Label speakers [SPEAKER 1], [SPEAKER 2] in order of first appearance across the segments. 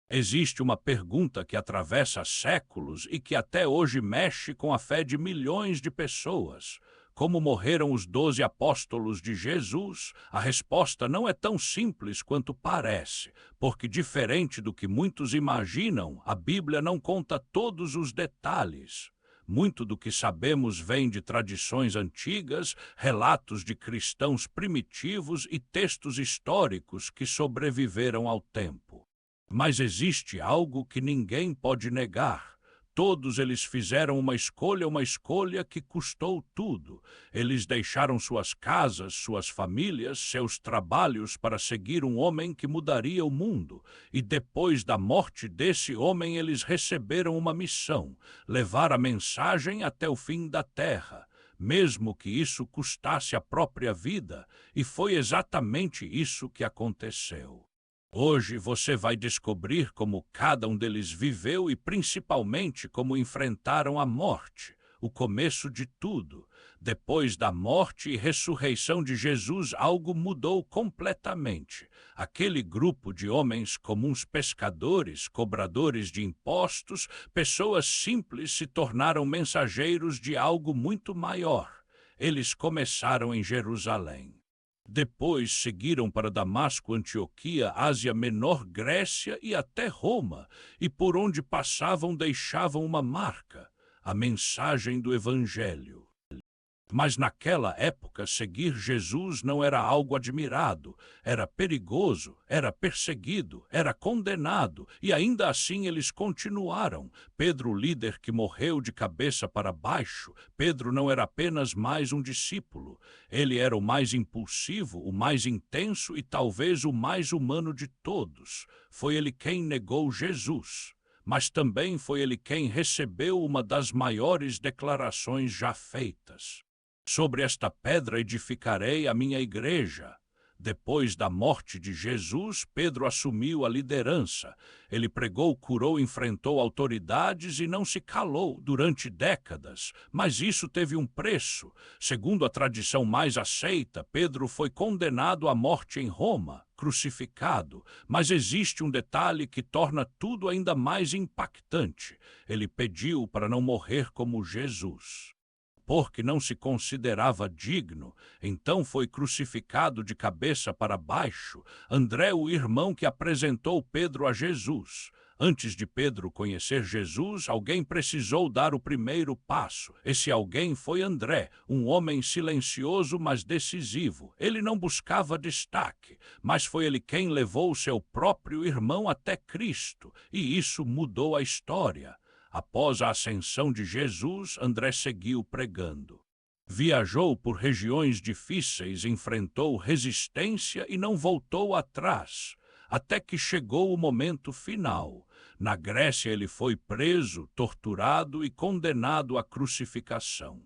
[SPEAKER 1] Existe uma pergunta que atravessa séculos e que até hoje mexe com a fé de milhões de pessoas. Como morreram os 12 apóstolos de Jesus? A resposta não é tão simples quanto parece, porque, diferente do que muitos imaginam, a Bíblia não conta todos os detalhes. Muito do que sabemos vem de tradições antigas, relatos de cristãos primitivos e textos históricos que sobreviveram ao tempo. Mas existe algo que ninguém pode negar. Todos eles fizeram uma escolha que custou tudo. Eles deixaram suas casas, suas famílias, seus trabalhos para seguir um homem que mudaria o mundo. E depois da morte desse homem, eles receberam uma missão: levar a mensagem até o fim da terra, mesmo que isso custasse a própria vida. E foi exatamente isso que aconteceu. Hoje você vai descobrir como cada um deles viveu e principalmente como enfrentaram a morte, o começo de tudo. Depois da morte e ressurreição de Jesus, algo mudou completamente. Aquele grupo de homens comuns, pescadores, cobradores de impostos, pessoas simples, se tornaram mensageiros de algo muito maior. Eles começaram em Jerusalém. Depois seguiram para Damasco, Antioquia, Ásia Menor, Grécia e até Roma, e por onde passavam deixavam uma marca: a mensagem do Evangelho. Mas naquela época, seguir Jesus não era algo admirado, era perigoso, era perseguido, era condenado, e ainda assim eles continuaram. Pedro, o líder que morreu de cabeça para baixo, Pedro não era apenas mais um discípulo. Ele era o mais impulsivo, o mais intenso e talvez o mais humano de todos. Foi ele quem negou Jesus. Mas também foi ele quem recebeu uma das maiores declarações já feitas: sobre esta pedra edificarei a minha igreja. Depois da morte de Jesus, Pedro assumiu a liderança. Ele pregou, curou, enfrentou autoridades e não se calou durante décadas. Mas isso teve um preço. Segundo a tradição mais aceita, Pedro foi condenado à morte em Roma, crucificado. Mas existe um detalhe que torna tudo ainda mais impactante. Ele pediu para não morrer como Jesus. Porque não se considerava digno, então foi crucificado de cabeça para baixo. André, o irmão que apresentou Pedro a Jesus. Antes de Pedro conhecer Jesus, alguém precisou dar o primeiro passo. Esse alguém foi André, um homem silencioso, mas decisivo. Ele não buscava destaque, mas foi ele quem levou seu próprio irmão até Cristo, e isso mudou a história. Após a ascensão de Jesus, André seguiu pregando. Viajou por regiões difíceis, enfrentou resistência e não voltou atrás, até que chegou o momento final. Na Grécia ele foi preso, torturado e condenado à crucificação.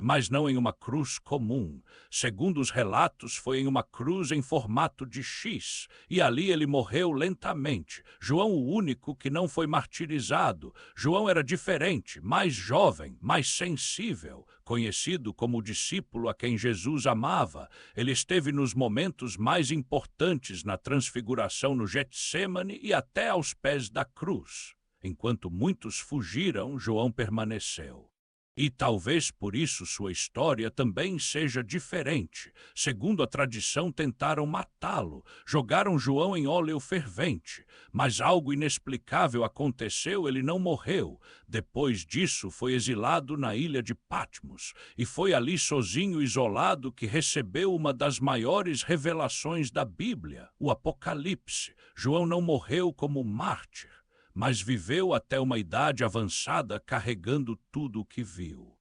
[SPEAKER 1] Mas não em uma cruz comum. Segundo os relatos, foi em uma cruz em formato de X, e ali ele morreu lentamente. João, o único que não foi martirizado. João era diferente, mais jovem, mais sensível, conhecido como o discípulo a quem Jesus amava. Ele esteve nos momentos mais importantes na transfiguração no Getsêmani e até aos pés da cruz. Enquanto muitos fugiram, João permaneceu. E talvez por isso sua história também seja diferente. Segundo a tradição, tentaram matá-lo, jogaram João em óleo fervente, mas algo inexplicável aconteceu, ele não morreu. Depois disso, foi exilado na ilha de Patmos, e foi ali sozinho, isolado, que recebeu uma das maiores revelações da Bíblia, o Apocalipse. João não morreu como mártir, mas viveu até uma idade avançada carregando tudo o que viu.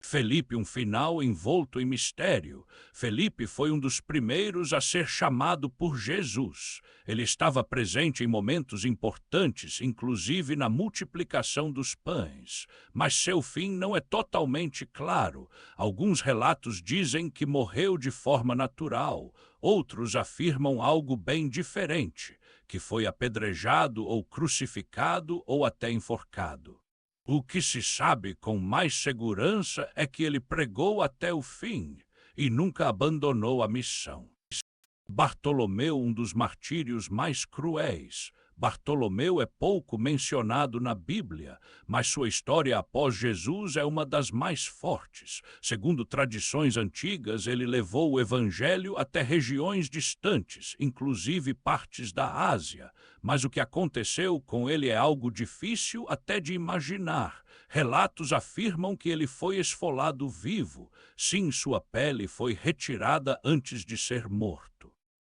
[SPEAKER 1] Felipe, um final envolto em mistério. Felipe foi um dos primeiros a ser chamado por Jesus. Ele estava presente em momentos importantes, inclusive na multiplicação dos pães. Mas seu fim não é totalmente claro. Alguns relatos dizem que morreu de forma natural. Outros afirmam algo bem diferente, que foi apedrejado ou crucificado ou até enforcado. O que se sabe com mais segurança é que ele pregou até o fim e nunca abandonou a missão. Bartolomeu, um dos martírios mais cruéis. Bartolomeu é pouco mencionado na Bíblia, mas sua história após Jesus é uma das mais fortes. Segundo tradições antigas, ele levou o evangelho até regiões distantes, inclusive partes da Ásia. Mas o que aconteceu com ele é algo difícil até de imaginar. Relatos afirmam que ele foi esfolado vivo. Sim, sua pele foi retirada antes de ser morto.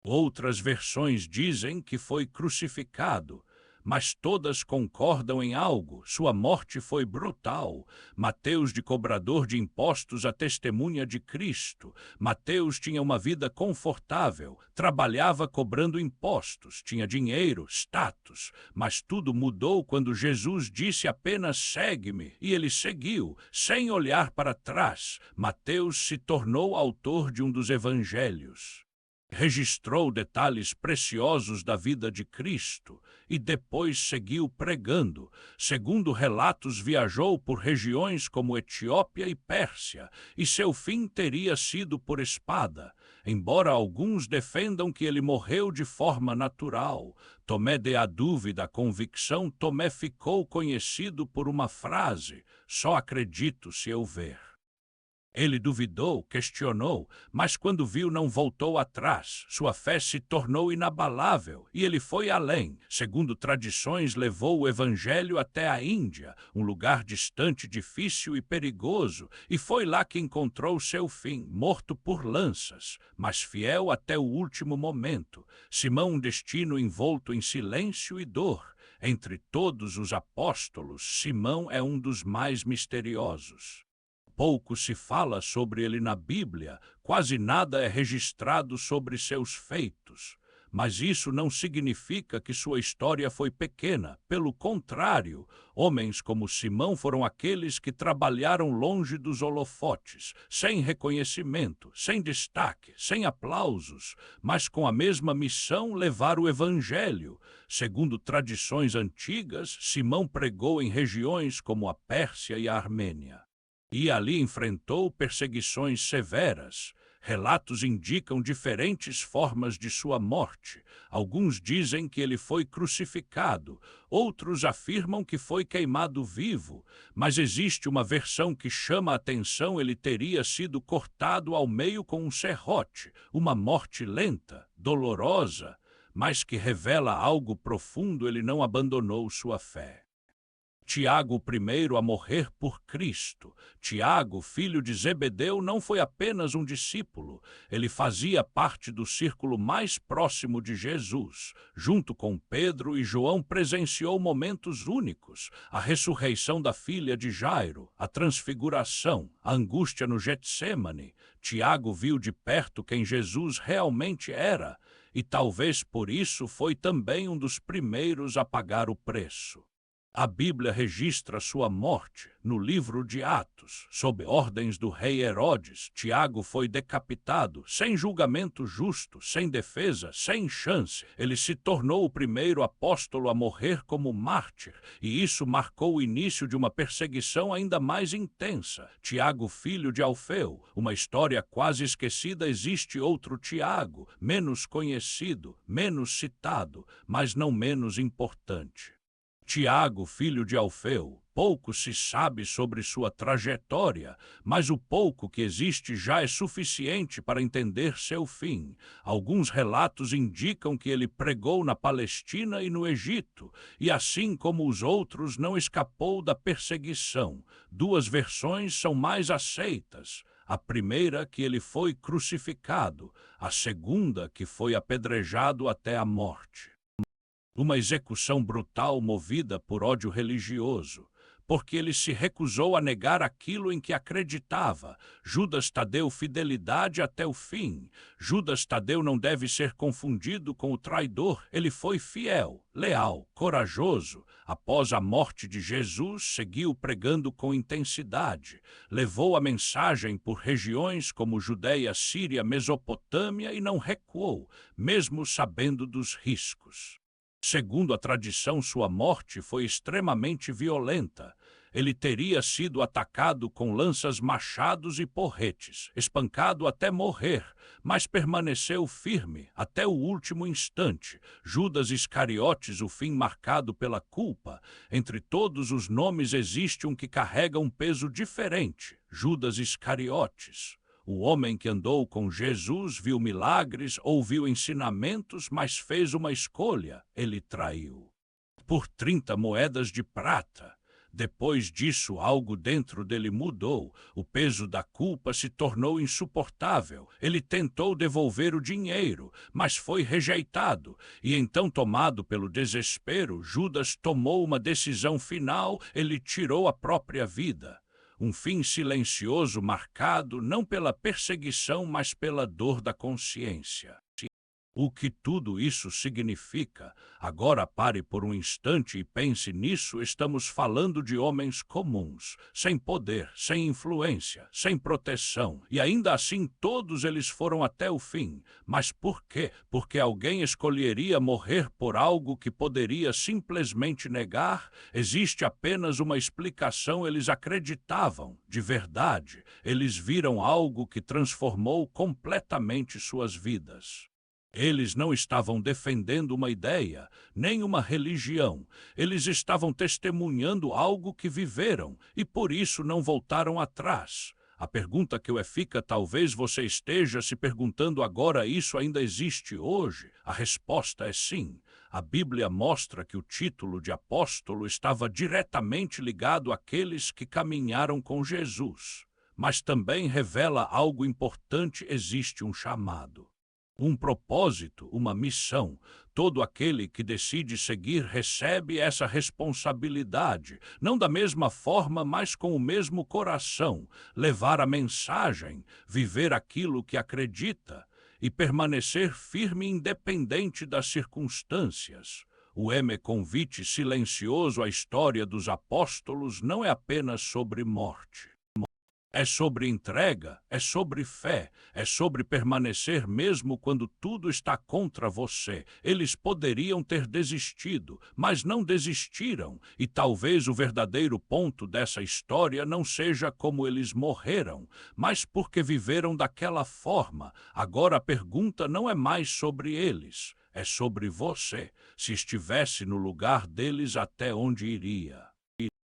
[SPEAKER 1] Outras versões dizem que foi crucificado, mas todas concordam em algo: sua morte foi brutal. Mateus, de cobrador de impostos, a testemunha de Cristo. Mateus tinha uma vida confortável, trabalhava cobrando impostos, tinha dinheiro, status, mas tudo mudou quando Jesus disse apenas segue-me, e ele seguiu, sem olhar para trás. Mateus se tornou autor de um dos evangelhos. Registrou detalhes preciosos da vida de Cristo e depois seguiu pregando. Segundo relatos, viajou por regiões como Etiópia e Pérsia, e seu fim teria sido por espada. Embora alguns defendam que ele morreu de forma natural, Tomé dê a dúvida a convicção. Tomé ficou conhecido por uma frase: só acredito se eu ver. Ele duvidou, questionou, mas quando viu não voltou atrás. Sua fé se tornou inabalável e ele foi além. Segundo tradições, levou o evangelho até a Índia, um lugar distante, difícil e perigoso, e foi lá que encontrou seu fim, morto por lanças, mas fiel até o último momento. Simão, um destino envolto em silêncio e dor. Entre todos os apóstolos, Simão é um dos mais misteriosos. Pouco se fala sobre ele na Bíblia, quase nada é registrado sobre seus feitos. Mas isso não significa que sua história foi pequena. Pelo contrário, homens como Simão foram aqueles que trabalharam longe dos holofotes, sem reconhecimento, sem destaque, sem aplausos, mas com a mesma missão: levar o evangelho. Segundo tradições antigas, Simão pregou em regiões como a Pérsia e a Armênia. E ali enfrentou perseguições severas. Relatos indicam diferentes formas de sua morte. Alguns dizem que ele foi crucificado, outros afirmam que foi queimado vivo, mas existe uma versão que chama a atenção: ele teria sido cortado ao meio com um serrote, uma morte lenta, dolorosa, mas que revela algo profundo. Ele não abandonou sua fé. Tiago, o primeiro a morrer por Cristo. Tiago, filho de Zebedeu, não foi apenas um discípulo. Ele fazia parte do círculo mais próximo de Jesus. Junto com Pedro e João, presenciou momentos únicos: a ressurreição da filha de Jairo, a transfiguração, a angústia no Getsêmani. Tiago viu de perto quem Jesus realmente era, e talvez por isso foi também um dos primeiros a pagar o preço. A Bíblia registra sua morte. No livro de Atos, sob ordens do rei Herodes, Tiago foi decapitado, sem julgamento justo, sem defesa, sem chance. Ele se tornou o primeiro apóstolo a morrer como mártir, e isso marcou o início de uma perseguição ainda mais intensa. Tiago, filho de Alfeu, uma história quase esquecida. Existe outro Tiago, menos conhecido, menos citado, mas não menos importante. Tiago, filho de Alfeu, pouco se sabe sobre sua trajetória, mas o pouco que existe já é suficiente para entender seu fim. Alguns relatos indicam que ele pregou na Palestina e no Egito, e assim como os outros não escapou da perseguição. Duas versões são mais aceitas: a primeira, que ele foi crucificado; a segunda, que foi apedrejado até a morte. Uma execução brutal movida por ódio religioso, porque ele se recusou a negar aquilo em que acreditava. Judas Tadeu, fidelidade até o fim. Judas Tadeu não deve ser confundido com o traidor. Ele foi fiel, leal, corajoso. Após a morte de Jesus, seguiu pregando com intensidade. Levou a mensagem por regiões como Judeia, Síria, Mesopotâmia e não recuou, mesmo sabendo dos riscos. Segundo a tradição, sua morte foi extremamente violenta. Ele teria sido atacado com lanças, machados e porretes, espancado até morrer, mas permaneceu firme até o último instante. Judas Iscariotes, o fim marcado pela culpa. Entre todos os nomes existe um que carrega um peso diferente: Judas Iscariotes. O homem que andou com Jesus, viu milagres, ouviu ensinamentos, mas fez uma escolha: ele traiu. Por 30 moedas de prata. Depois disso, algo dentro dele mudou. O peso da culpa se tornou insuportável. Ele tentou devolver o dinheiro, mas foi rejeitado. E então, tomado pelo desespero, Judas tomou uma decisão final: ele tirou a própria vida. Um fim silencioso marcado não pela perseguição, mas pela dor da consciência. O que tudo isso significa? Agora pare por um instante e pense nisso. Estamos falando de homens comuns, sem poder, sem influência, sem proteção. E ainda assim todos eles foram até o fim. Mas por quê? Porque alguém escolheria morrer por algo que poderia simplesmente negar? Existe apenas uma explicação: eles acreditavam, de verdade. Eles viram algo que transformou completamente suas vidas. Eles não estavam defendendo uma ideia, nem uma religião. Eles estavam testemunhando algo que viveram e por isso não voltaram atrás. A pergunta que fica: talvez você esteja se perguntando agora, isso ainda existe hoje? A resposta é sim. A Bíblia mostra que o título de apóstolo estava diretamente ligado àqueles que caminharam com Jesus. Mas também revela algo importante: existe um chamado. Um propósito, uma missão. Todo aquele que decide seguir recebe essa responsabilidade, não da mesma forma, mas com o mesmo coração. Levar a mensagem, viver aquilo que acredita e permanecer firme independente das circunstâncias. O convite silencioso à história dos apóstolos não é apenas sobre morte. É sobre entrega, é sobre fé, é sobre permanecer mesmo quando tudo está contra você. Eles poderiam ter desistido, mas não desistiram. E talvez o verdadeiro ponto dessa história não seja como eles morreram, mas porque viveram daquela forma. Agora a pergunta não é mais sobre eles, é sobre você. Se estivesse no lugar deles, até onde iria?